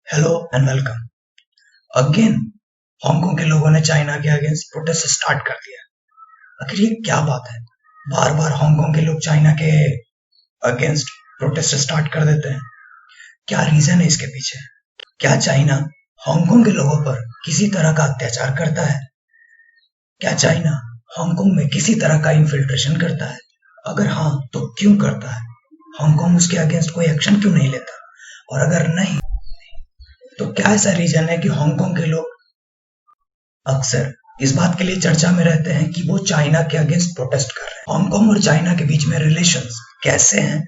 Hello and welcome again. Hong Kong के लोगों ने चाइना के अगेंस्ट प्रोटेस्ट स्टार्ट कर दिया। आखिर ये क्या बात है? बार बार हांगकांग के लोग चाइना के अगेंस्ट प्रोटेस्ट स्टार्ट कर देते हैं। क्या रीजन है इसके पीछे? क्या चाइना हांगकांग के लोगों पर किसी तरह का अत्याचार करता है? क्या चाइना हांगकांग में किसी तरह का इन्फिल्ट्रेशन करता है? अगर हाँ तो क्यों करता है? हांगकांग उसके अगेंस्ट कोई एक्शन क्यों नहीं लेता? और अगर नहीं तो क्या ऐसा रीजन है कि हांगकांग के लोग अक्सर इस बात के लिए चर्चा में रहते हैं कि वो चाइना के अगेंस्ट प्रोटेस्ट कर रहे हैं? हांगकांग और चाइना के बीच में रिलेशंस कैसे हैं,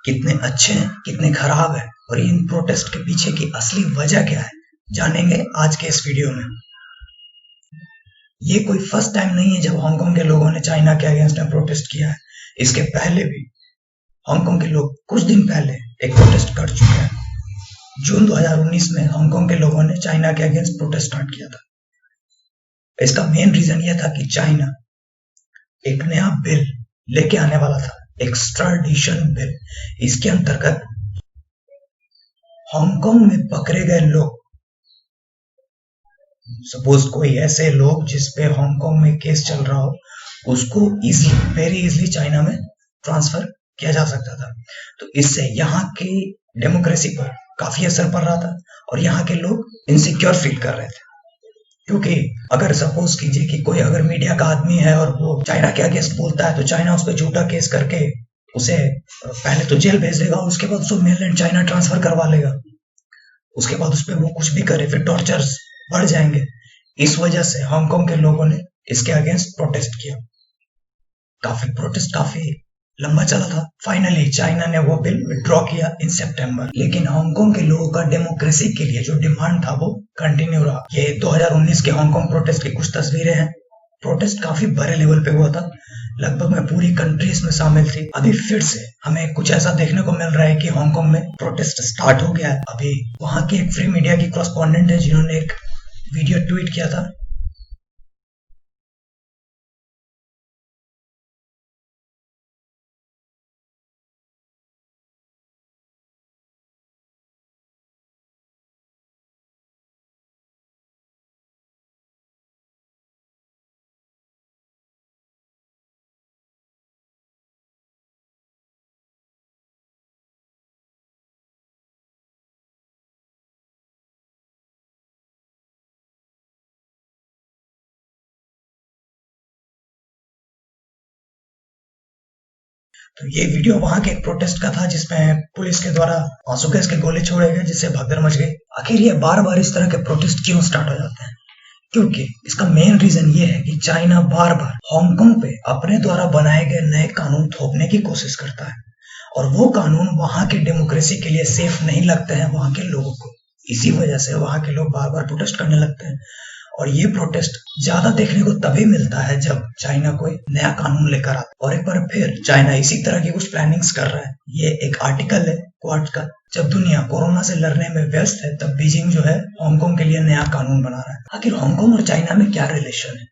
कितने अच्छे हैं, कितने खराब है, और इन प्रोटेस्ट के पीछे की असली वजह क्या है, जानेंगे आज के इस वीडियो में। ये कोई फर्स्ट टाइम नहीं है जब हांगकांग के लोगों ने चाइना के अगेंस्ट में प्रोटेस्ट किया है। इसके पहले भी हांगकांग के लोग कुछ दिन पहले एक प्रोटेस्ट कर चुके हैं। जून 2019 में हांगकांग के लोगों ने चाइना के अगेंस्ट प्रोटेस्ट स्टार्ट किया था। इसका मेन रीजन यह था कि चाइना एक नया बिल लेके आने वाला था, एक्स्ट्राडिशन बिल। इसके अंतर्गत हांगकांग में पकड़े गए लोग, सपोज कोई ऐसे लोग जिस पे हांगकांग में केस चल रहा हो, उसको वेरी इजीली चाइना में ट्रांसफर किया जा सकता था। तो इससे यहाँ की डेमोक्रेसी पर काफी असर पड़ रहा था और यहाँ के लोग इनसिक्योर फील कर रहे थे। क्योंकि अगर सपोज कीजिए कि कोई अगर मीडिया का आदमी है और वो चाइना के अगेंस्ट बोलता है तो चाइना उस पर झूठा केस करके उसे पहले तो जेल भेज देगा और उसके बाद उसको मेनलैंड चाइना ट्रांसफर करवा लेगा। उसके बाद उस पर वो कुछ भी करे, फिर टॉर्चर्स बढ़ जाएंगे। इस वजह से हांगकांग के लोगों ने इसके अगेंस्ट प्रोटेस्ट किया। प्रोटेस्ट काफी लंबा चला था। फाइनली चाइना ने वो बिल विड्रॉ किया इन सितंबर। लेकिन हांगकांग के लोगों का डेमोक्रेसी के लिए जो डिमांड था वो कंटिन्यू रहा। ये 2019 के हांगकांग प्रोटेस्ट की कुछ तस्वीरें हैं। प्रोटेस्ट काफी बड़े लेवल पे हुआ था, लगभग में पूरी कंट्री इसमें शामिल थी। अभी फिर से हमें कुछ ऐसा देखने को मिल रहा है कि हांगकांग में प्रोटेस्ट स्टार्ट हो गया है। अभी वहां की एक फ्री मीडिया की कॉरेस्पॉन्डेंट है जिन्होंने एक वीडियो ट्वीट किया था। तो ये वीडियो वहां के एक प्रोटेस्ट का था जिसमें पुलिस के द्वारा आंसू गैस के गोले छोड़े गए, जिससे भगदड़ मच गई। आखिर ये बार बार इस तरह के प्रोटेस्ट क्यों स्टार्ट हो जाते हैं? क्योंकि इसका मेन रीजन ये है कि चाइना बार बार हांगकांग पे अपने द्वारा बनाए गए नए कानून थोपने की कोशिश करता है और वो कानून वहां के डेमोक्रेसी के लिए सेफ नहीं लगते हैं वहां के लोगों को। इसी वजह से वहां के लोग बार बार प्रोटेस्ट करने लगते हैं। और ये प्रोटेस्ट ज्यादा देखने को तभी मिलता है जब चाइना कोई नया कानून लेकर आता है। और एक बार फिर चाइना इसी तरह की कुछ प्लानिंग्स कर रहा है। ये एक आर्टिकल है क्वाड का। जब दुनिया कोरोना से लड़ने में व्यस्त है तब बीजिंग जो है हांगकांग के लिए नया कानून बना रहा है। आखिर हांगकांग और चाइना में क्या रिलेशन है?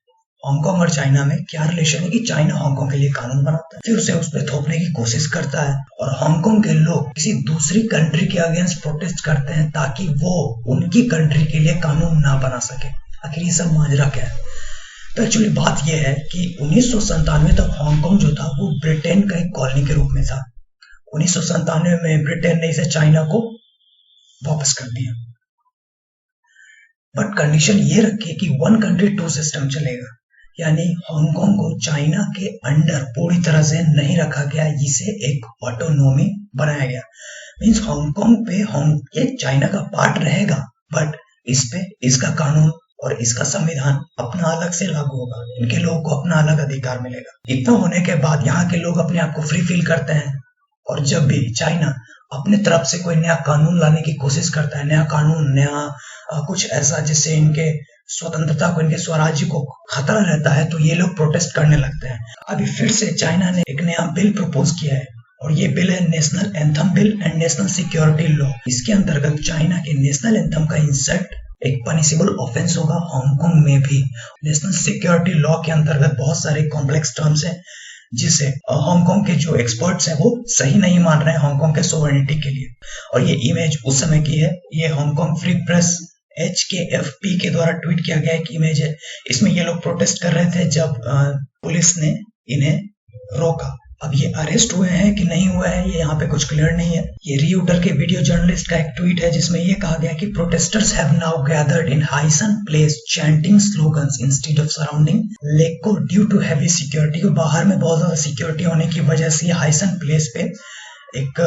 हांगकांग और चाइना में क्या रिलेशन है कि चाइना हांगकांग के लिए कानून बनाता है, फिर उसे उस पर थोपने की कोशिश करता है और हांगकांग के लोग किसी दूसरी कंट्री के अगेंस्ट प्रोटेस्ट करते हैं ताकि वो उनकी कंट्री के लिए कानून ना बना सके। आखिर ये सब माजरा क्या है? तो एक्चुअली बात यह है कि 1997 तक हांगकांग जो था वो ब्रिटेन का एक कॉलोनी के रूप में था। 1997 में ब्रिटेन ने इसे चाइना को वापस कर दिया, बट कंडीशन ये रखी कि 1 कंट्री 2 सिस्टम चलेगा। यानी हांगकांग को चाइना के अंडर पूरी तरह से नहीं रखा गया, इसे एक ऑटोनोमी बनाया गया। मींस हांगकांग पे ये चाइना का पार्ट रहेगा, बट इस पे इसका कानून और इसका संविधान अपना अलग से लागू होगा। इनके लोगों को अपना अलग अधिकार मिलेगा। इतना होने के बाद यहाँ के लोग अपने आप को फ्री फील करते हैं और जब भी चाइना अपने तरफ से कोई नया कानून लाने की कोशिश करता है, नया कानून, नया कुछ ऐसा जिससे इनके स्वतंत्रता को, इनके स्वराज्य को खतरा रहता है, तो ये लोग प्रोटेस्ट करने लगते हैं। अभी फिर से चाइना ने एक नया बिल प्रपोज किया है और ये बिल है national anthem bill and national security law. इसके अंतर्गत चाइना के नेशनल एंथम का इंसर्ट एक पनिशेबल ऑफेंस होगा हांगकांग में भी। नेशनल सिक्योरिटी लॉ के अंतर्गत बहुत सारे कॉम्प्लेक्स टर्म्स हैं जिसे हांगकांग के जो एक्सपर्ट्स हैं वो सही नहीं मान रहे हैं हांगकांग के सोवरेनिटी के लिए। और ये इमेज उस समय की है, ये हांगकांग फ्री प्रेस HKFP के द्वारा ट्वीट किया गया एक इमेज है। इसमें ये लोग प्रोटेस्ट कर रहे थे जब पुलिस ने इन्हें रोका। अब ये अरेस्ट हुए हैं कि नहीं हुए हैं ये यहाँ पे कुछ क्लियर नहीं है। ये रियूटर के वीडियो जर्नलिस्ट का एक ट्वीट है जिसमें ये कहा गया कि protesters have now gathered in हाइसन place chanting slogans instead of surrounding lake को ड्यू टू हैवी सिक्योरिटी। को बाहर में बहुत ज्यादा सिक्योरिटी होने की वजह से हाइसन प्लेस पे एक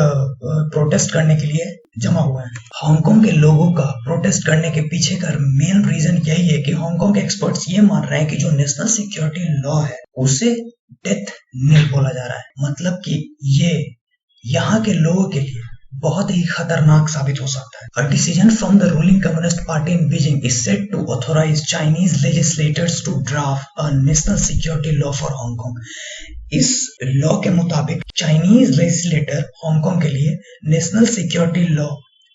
प्रोटेस्ट करने के लिए जमा हुआ है। हांगकांग के लोगों का प्रोटेस्ट करने के पीछे का मेन रीजन यही है कि हांगकांग के एक्सपर्ट्स ये मान रहे हैं कि जो नेशनल सिक्योरिटी लॉ है उसे डेथ नील बोला जा रहा है। मतलब कि ये यहाँ के लोगों के लिए बहुत ही खतरनाक साबित हो सकता है। A decision from the ruling Communist Party in Beijing is set to authorize Chinese legislators to draft a national security law for Hong Kong. इस लॉ के मुताबिक चाइनीज लेजिस्लेटर हांगकांग के लिए नेशनल सिक्योरिटी लॉ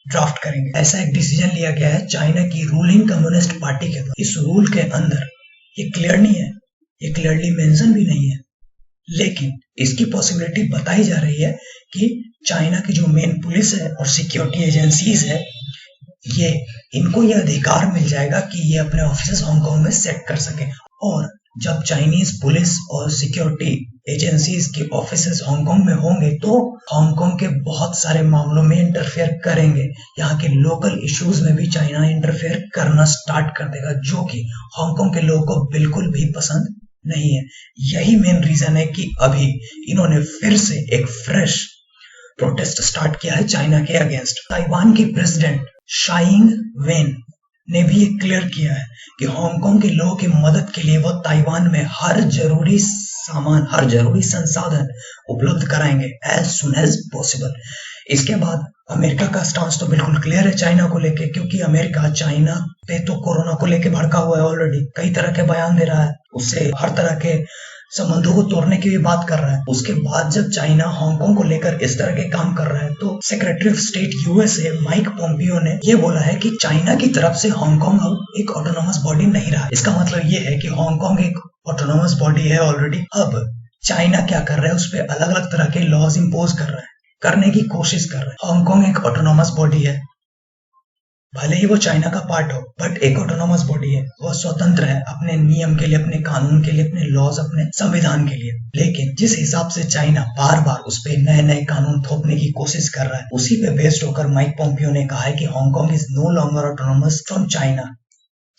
ड्राफ्ट करेंगे। ऐसा एक decision लिया गया है चाइना की रूलिंग कम्युनिस्ट पार्टी के द्वारा। इस रूल के अंदर ये क्लियर नहीं है, ये क्लियरली मेंशन भी नहीं है, लेकिन इसकी पॉसिबिलिटी बताई जा रही है कि चाइना की जो मेन पुलिस है और सिक्योरिटी एजेंसीज है ये इनको ये अधिकार मिल जाएगा कि ये अपने ऑफिस हांगकांग में सेट कर सके। और जब चाइनीज पुलिस और सिक्योरिटी एजेंसीज के ऑफिसेस हांगकांग में होंगे तो हांगकांग के बहुत सारे मामलों में इंटरफेयर करेंगे। यहाँ के लोकल इश्यूज में भी चाइना इंटरफेयर करना स्टार्ट कर देगा, जो कि हांगकांग के लोगों को बिल्कुल भी पसंद नहीं है। यही मेन रीजन है कि अभी इन्होंने फिर से एक फ्रेश प्रोटेस्ट स्टार्ट किया है चाइना के अगेंस्ट। ताइवान के प्रेसिडेंट शाइंग वेन ने भी ये क्लियर किया है कि हांगकांग के लोगों की मदद के लिए वो ताइवान में हर जरूरी सामान, हर जरूरी संसाधन उपलब्ध कराएंगे एज सुन एज पॉसिबल। इसके बाद अमेरिका का स्टांस तो बिल्कुल क्लियर है चाइना को लेके, क्योंकि अमेरिका चाइना पे तो कोरोना को लेके भड़का हुआ है ऑलरेडी, कई तरह के बयान दे रहा है, उससे हर तरह के संबंधों को तोड़ने की भी बात कर रहा है। उसके बाद जब चाइना हांगकांग को लेकर इस तरह के काम कर रहा है तो secretary of state USA Mike Pompeo ने ये बोला है कि चाइना की तरफ से हांगकांग अब एक ऑटोनोमस बॉडी नहीं रहा। इसका मतलब ये है कि हांगकांग एक ऑटोनोमस बॉडी है ऑलरेडी। अब चाइना क्या कर रहा है, उस पर अलग अलग तरह के लॉज इम्पोज कर रहा है, करने की कोशिश कर रहा है। हांगकांग एक ऑटोनोमस बॉडी है, भले ही वो चाइना का पार्ट हो, बट एक ऑटोनोमस बॉडी है, वो स्वतंत्र है अपने नियम के लिए, अपने कानून के लिए, अपने लॉज, अपने संविधान के लिए। लेकिन जिस हिसाब से चाइना बार बार उस पे नए नए कानून थोपने की कोशिश कर रहा है, उसी पे बेस्ड होकर माइक पोम्पियो ने कहा है कि Hong Kong is no longer autonomous from China.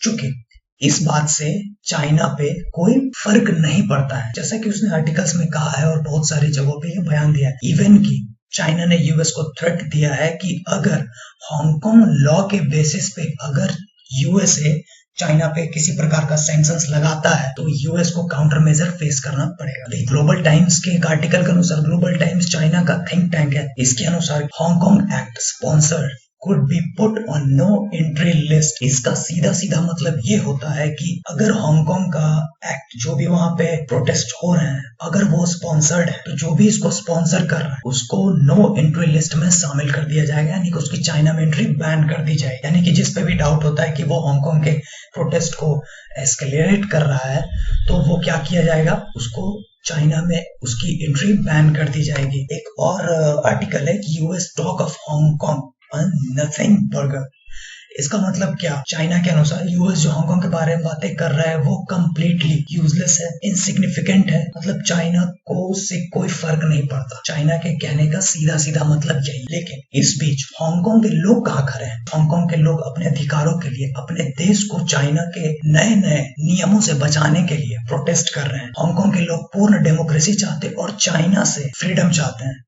चूंकि इस बात से चाइना पे कोई फर्क नहीं पड़ता है, जैसा कि उसने आर्टिकल्स में कहा है और बहुत सारी जगहों पे ये बयान दिया है। इवन की चाइना ने यूएस को थ्रेट दिया है कि अगर हांगकांग लॉ के बेसिस पे अगर यूएसए चाइना पे किसी प्रकार का सैंक्शंस लगाता है तो यूएस को काउंटर मेजर फेस करना पड़ेगा। ग्लोबल टाइम्स के एक आर्टिकल के अनुसार, ग्लोबल टाइम्स चाइना का थिंक टैंक है, इसके अनुसार Hong Kong act sponsored could be put on no entry list। इसका सीधा सीधा मतलब ये होता है कि अगर हांगकांग का एक्ट, जो भी वहां पे प्रोटेस्ट हो रहे हैं, अगर वो स्पॉन्सर्ड है तो जो भी इसको स्पॉन्सर कर रहा है उसको नो एंट्री लिस्ट में शामिल कर दिया जाएगा, यानी कि उसकी चाइना में एंट्री बैन कर दी जाएगी। यानी कि जिस पे भी डाउट होता है कि वो हांगकांग के प्रोटेस्ट को एस्केलेट कर रहा है तो वो क्या किया जाएगा, उसको चाइना में उसकी एंट्री बैन कर दी जाएगी। एक और आर्टिकल है कि US talk of Hong Kong nothing burger. इसका मतलब क्या, चाइना के अनुसार यूएस जो हांगकांग के बारे में बातें कर रहा है वो कंप्लीटली यूजलेस है, इनसिग्निफिकेंट है। मतलब चाइना को उससे कोई फर्क नहीं पड़ता। चाइना के कहने का सीधा सीधा मतलब यही। लेकिन इस बीच हांगकांग के लोग कहाँ खड़े हैं? हांगकांग के लोग अपने अधिकारों के लिए, अपने देश को चाइना के नए नए नियमों से बचाने के लिए प्रोटेस्ट कर रहे हैं। हांगकांग के लोग पूर्ण डेमोक्रेसी चाहते और चाइना से फ्रीडम चाहते हैं।